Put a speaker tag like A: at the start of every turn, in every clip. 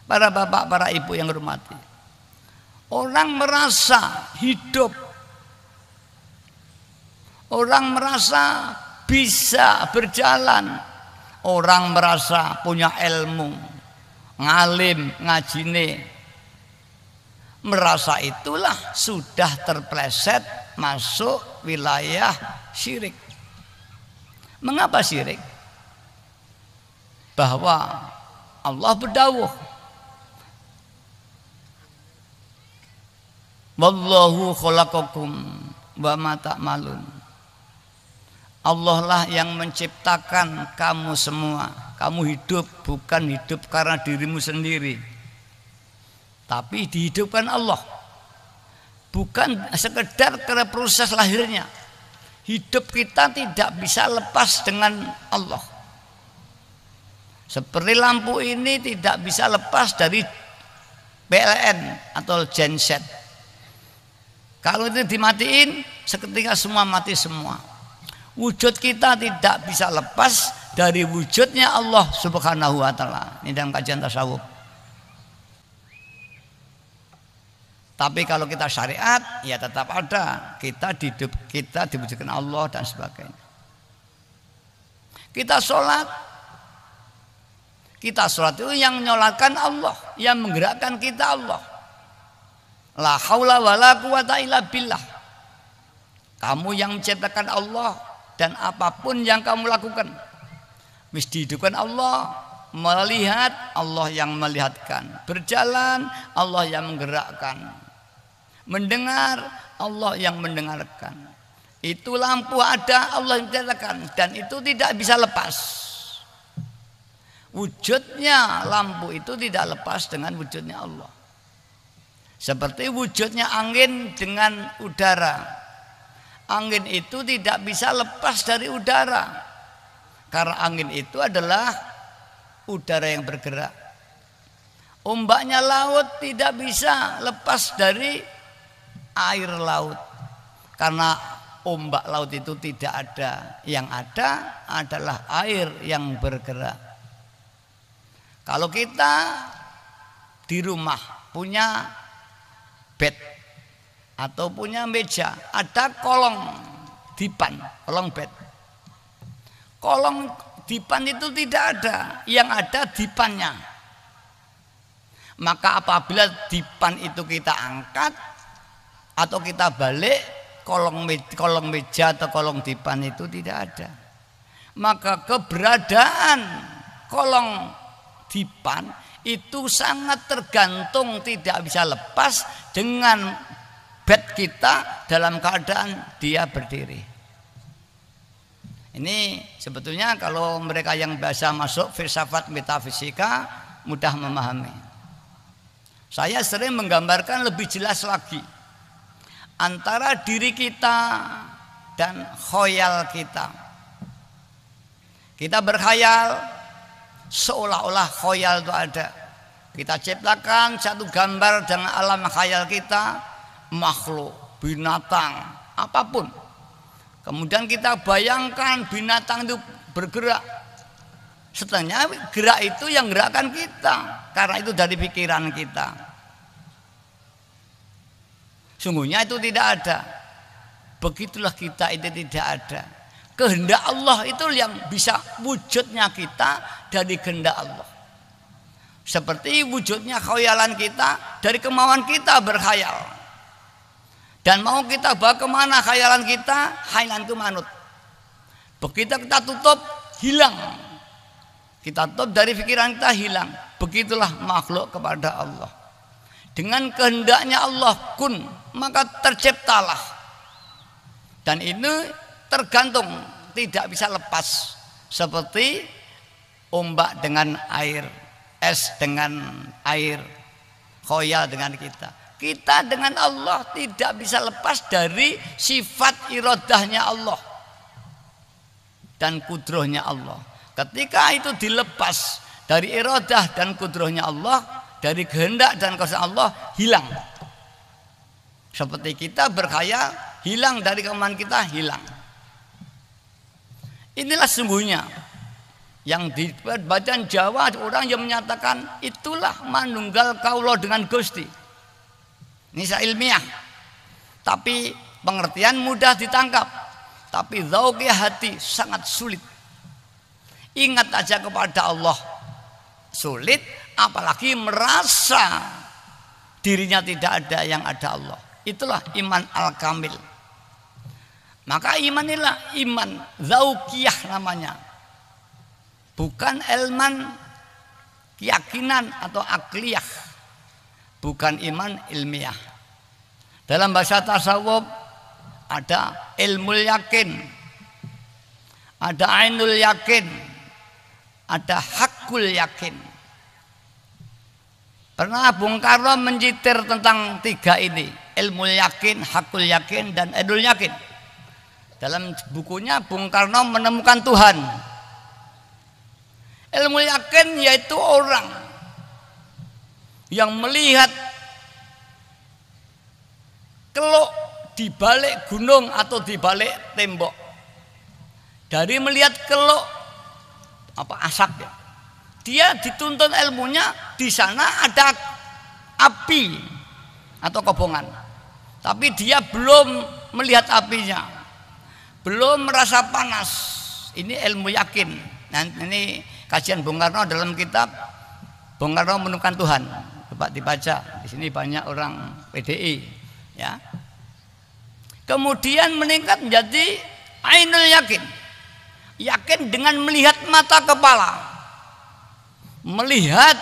A: Para bapak, para ibu yang hormati, orang merasa hidup, orang merasa bisa berjalan, orang merasa punya ilmu, ngalim, ngajine, merasa itulah sudah terpleset masuk wilayah syirik. Mengapa syirik? Bahwa Allah berdawuh, wallahu khalaqakum wa ma ta'malun. Allah lah yang menciptakan kamu semua. Kamu hidup bukan hidup karena dirimu sendiri, tapi dihidupkan Allah. Bukan sekedar karena proses lahirnya. Hidup kita tidak bisa lepas dengan Allah. Seperti lampu ini tidak bisa lepas dari PLN atau genset. Kalau itu dimatiin, seketika semua mati semua. Wujud kita tidak bisa lepas dari wujudnya Allah Subhanahu wa Ta'ala. Ini dalam kajian tasawuf. Tapi kalau kita syariat, ya tetap ada. Kita diwujudkan Allah dan sebagainya. Kita sholat itu yang menyolatkan Allah, yang menggerakkan kita Allah. La haula wala quwata illa billah. Kamu yang menciptakan Allah, dan apapun yang kamu lakukan mesti dihidupkan Allah, melihat Allah yang melihatkan, berjalan Allah yang menggerakkan, mendengar Allah yang mendengarkan. Itu lampu ada, Allah yang menciptakan, dan itu tidak bisa lepas. Wujudnya lampu itu tidak lepas dengan wujudnya Allah. Seperti wujudnya angin dengan udara. Angin itu tidak bisa lepas dari udara, karena angin itu adalah udara yang bergerak. Ombaknya laut tidak bisa lepas dari air laut, karena ombak laut itu tidak ada. Yang ada adalah air yang bergerak. Kalau kita di rumah punya bed atau punya meja, ada kolong dipan, kolong bed. Kolong dipan itu tidak ada, yang ada dipannya. Maka apabila dipan itu kita angkat atau kita balik, kolong meja atau kolong dipan itu tidak ada. Maka keberadaan kolong dipan itu sangat tergantung, tidak bisa lepas dengan bed kita dalam keadaan dia berdiri. Ini sebetulnya kalau mereka yang biasa masuk filsafat metafisika mudah memahami. Saya sering menggambarkan lebih jelas lagi antara diri kita dan khoyal kita. Kita berkhayal seolah-olah khoyal itu ada. Kita ciptakan satu gambar dengan alam khayal kita, makhluk, binatang, apapun. Kemudian kita bayangkan binatang itu bergerak. Setengahnya gerak itu yang gerakkan kita, karena itu dari pikiran kita. Sungguhnya itu tidak ada. Begitulah kita itu tidak ada. Kehendak Allah itu yang bisa wujudnya kita dari kehendak Allah. Seperti wujudnya khayalan kita dari kemauan kita berkhayal. Dan mau kita bawa kemana khayalan kita, khayalan itu manut. Begitu kita tutup, hilang. Kita tutup dari pikiran kita, hilang. Begitulah makhluk kepada Allah. Dengan kehendaknya Allah kun, maka terciptalah. Dan ini tergantung, tidak bisa lepas. Seperti ombak dengan air, es dengan air, khoyal dengan kita. Kita dengan Allah tidak bisa lepas dari sifat iradahnya Allah dan kudrohnya Allah. Ketika itu dilepas dari iradah dan kudrohnya Allah, dari kehendak dan kuasa Allah, hilang. Seperti kita berkhayal, hilang dari kemauan kita, hilang. Inilah sungguhnya Yang di bacaan Jawa orang yang menyatakan itulah manunggal kaulo dengan Gusti. Ini saya ilmiah. Tapi pengertian mudah ditangkap. Tapi zauqi hati sangat sulit. Ingat aja kepada Allah sulit, apalagi merasa dirinya tidak ada yang ada Allah. Itulah iman al-kamil. Maka iman inilah iman zauqiyah namanya. Bukan ilman keyakinan atau akliyah. Bukan iman ilmiah. Dalam bahasa tasawuf ada ilmu yakin, ada ainul yakin, ada hakul yakin. Pernah Bung Karno mencitir tentang tiga ini, ilmu yakin, hakul yakin, dan ainul yakin. Dalam bukunya Bung Karno menemukan Tuhan. Ilmu yakin yaitu orang yang melihat kelok di balik gunung atau di balik tembok. Dari melihat kelok asap ya. Dia dituntut ilmunya di sana ada api atau kobongan. Tapi dia belum melihat apinya. Belum merasa panas. Ini ilmu yakin. Nah, ini kajian Bung Karno dalam kitab Bung Karno menemukan Tuhan. Coba dibaca. Di sini banyak orang PDI, ya. Kemudian meningkat menjadi ainul yakin. Yakin dengan melihat mata kepala. Melihat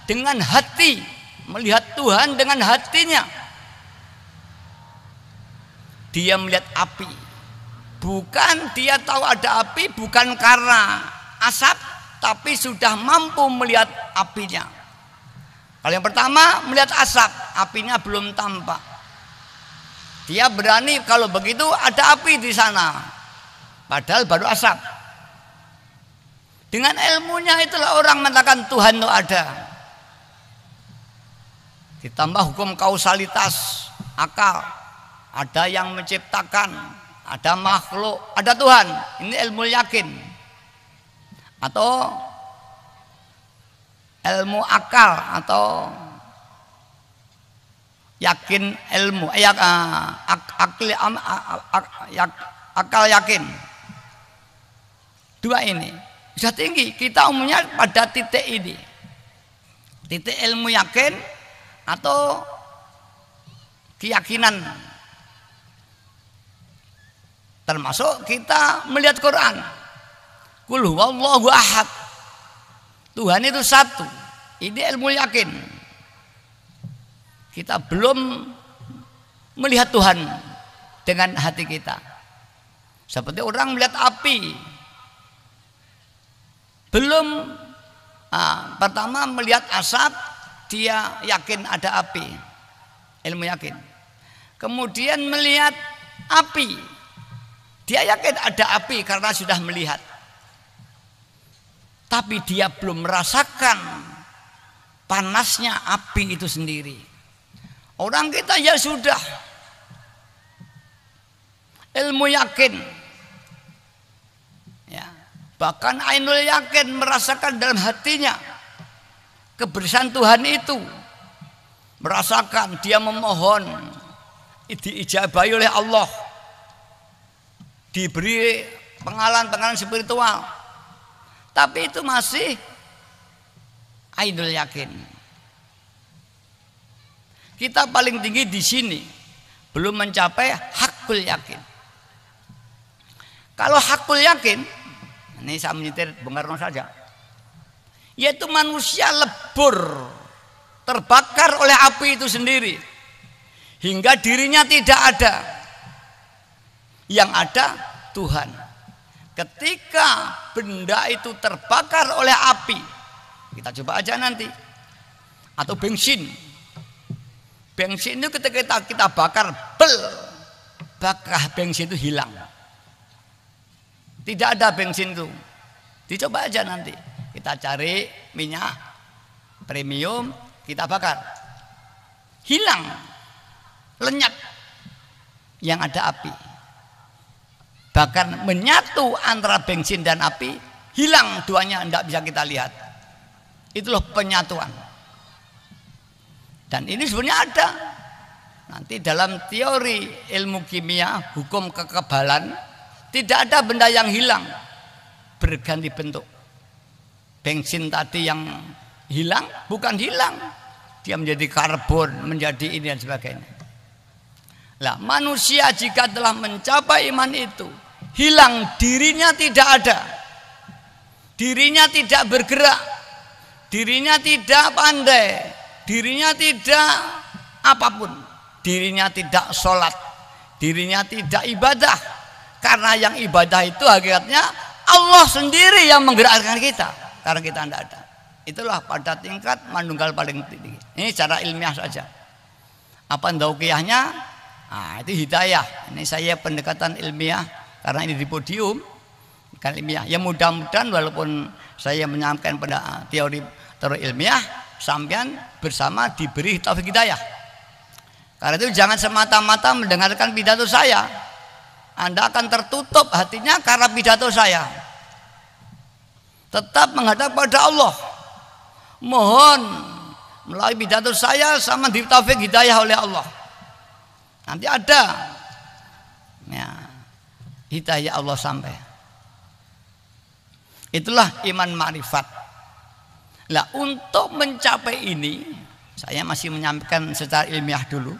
A: dengan hati, melihat Tuhan dengan hatinya. Dia melihat api. Bukan dia tahu ada api bukan karena asap, tapi sudah mampu melihat apinya. Kalau yang pertama melihat asap, apinya belum tampak. Dia berani kalau begitu ada api di sana, padahal baru asap. Dengan ilmunya itulah orang mengatakan Tuhan itu ada. Ditambah hukum kausalitas, akal. Ada yang menciptakan, ada makhluk, ada Tuhan. Ini ilmu yakin. Atau ilmu akal atau yakin ilmu, akal yakin. Dua ini sudah tinggi. Kita umumnya pada titik ini, titik ilmu yakin atau keyakinan. Termasuk kita melihat Quran. Qul huwallahu ahad. Tuhan itu satu. Ini ilmu yakin. Kita belum melihat Tuhan dengan hati kita. Seperti orang melihat api. Belum pertama melihat asap, dia yakin ada api. Ilmu yakin. Kemudian melihat api. Dia yakin ada api karena sudah melihat. Tapi dia belum merasakan panasnya api itu sendiri. Orang kita ya sudah ilmu yakin, ya, bahkan ainul yakin, merasakan dalam hatinya kebersihan Tuhan itu, merasakan dia memohon diijabahi oleh Allah, diberi pengalaman spiritual, tapi itu masih ainul yakin. Kita paling tinggi di sini, belum mencapai hakul yakin. Kalau hakul yakin, ini saya menyetir Bung Karno saja, yaitu manusia lebur, terbakar oleh api itu sendiri, hingga dirinya tidak ada. Yang ada Tuhan. Ketika benda itu terbakar oleh api, kita coba aja nanti, atau bensin itu ketika kita bakar, bakar bensin itu hilang. Tidak ada bensin itu. Dicoba aja nanti. Kita cari minyak premium, kita bakar. Hilang. Lenyap. Yang ada api. Bahkan menyatu antara bensin dan api hilang duanya, tidak bisa kita lihat. Itulah penyatuan. Dan ini sebenarnya ada. Nanti dalam teori ilmu kimia, hukum kekebalan, tidak ada benda yang hilang, berganti bentuk. Bensin tadi yang hilang, bukan hilang, dia menjadi karbon, menjadi ini dan sebagainya. Lah, manusia jika telah mencapai iman itu, hilang dirinya tidak ada, dirinya tidak bergerak, dirinya tidak pandai, dirinya tidak apapun, dirinya tidak sholat, dirinya tidak ibadah, karena yang ibadah itu hakikatnya Allah sendiri yang menggerakkan kita, karena kita tidak ada. Itulah pada tingkat manunggal paling tinggi. Ini secara ilmiah saja. Apa ndauqiyahnya? Nah, itu hidayah. Ini saya pendekatan ilmiah karena ini di podium kan ilmiah. Ya mudah-mudahan walaupun saya menyampaikan pada teori ilmiah, sampean bersama diberi taufik hidayah. Karena itu jangan semata-mata mendengarkan pidato saya. Anda akan tertutup hatinya karena pidato saya. Tetap menghadap pada Allah. Mohon melalui pidato saya sama di taufik hidayah oleh Allah. Nanti ada ya, hidayah Allah sampai. Itulah iman ma'rifat. Lah, untuk mencapai ini saya masih menyampaikan secara ilmiah dulu.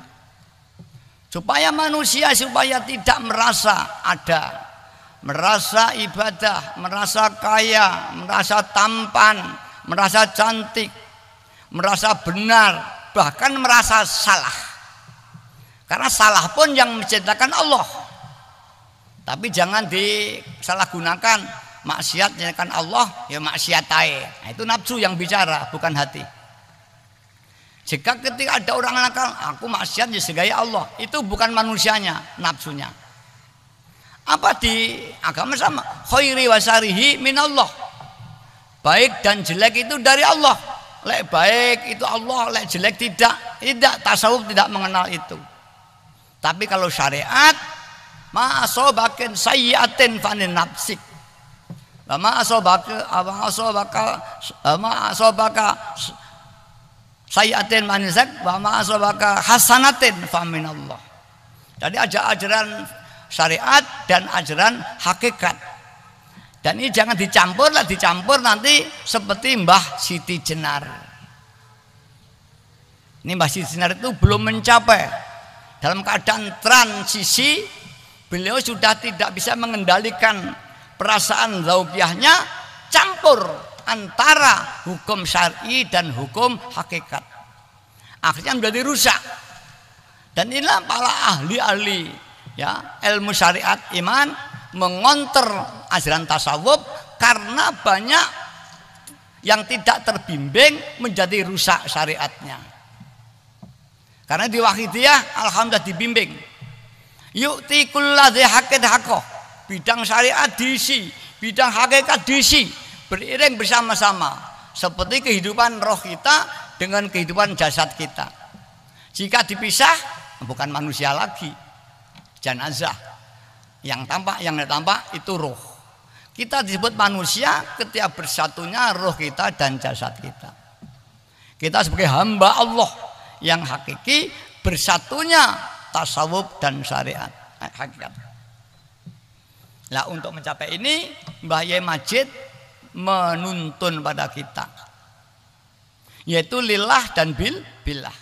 A: Supaya manusia tidak merasa ada, merasa ibadah, merasa kaya, merasa tampan, merasa cantik, merasa benar, bahkan merasa salah. Karena salah pun yang menciptakan Allah. Tapi jangan disalahgunakan. Maksiat menciptakan Allah, ya maksiat aja. Nah, itu nafsu yang bicara, bukan hati. Jika ketika ada orang nakal, aku maksiat ya segaya Allah, itu bukan manusianya, nafsunya. Apa di agama sama? Khairi wasarihi minallah. Baik dan jelek itu dari Allah. Lek baik itu Allah, lek jelek tidak. Tidak, tasawuf tidak mengenal itu. Tapi kalau syariat, ma asobakin sayyatin fanin nafsik, ma asobaka sayyatin fanin nafsik, ma asobaka hasanatin faminallah. Jadi ada ajaran syariat dan ajaran hakikat. Dan ini jangan dicampur lah, dicampur nanti seperti Mbah Siti Jenar. Ini Mbah Siti Jenar itu belum mencapai. Dalam keadaan transisi, beliau sudah tidak bisa mengendalikan perasaan zauqiyahnya, campur antara hukum syar'i dan hukum hakikat. Akhirnya menjadi rusak. Dan inilah para ahli-ahli ya, ilmu syariat iman mengonter ajaran tasawuf karena banyak yang tidak terbimbing menjadi rusak syariatnya. Karena di Wahidiyah alhamdulillah dibimbing. Yu'ti kulladzi haqqin haqqah. Bidang syariat diisi, bidang hakikat diisi, beriring bersama-sama seperti kehidupan roh kita dengan kehidupan jasad kita. Jika dipisah bukan manusia lagi, jenazah. Yang tampak, yang tidak tampak itu roh. Kita disebut manusia ketika bersatunya roh kita dan jasad kita. Kita sebagai hamba Allah yang hakiki, bersatunya tasawuf dan syariat hakikat. Nah, untuk mencapai ini Mbah Yai Majid menuntun pada kita, yaitu lillah dan billah.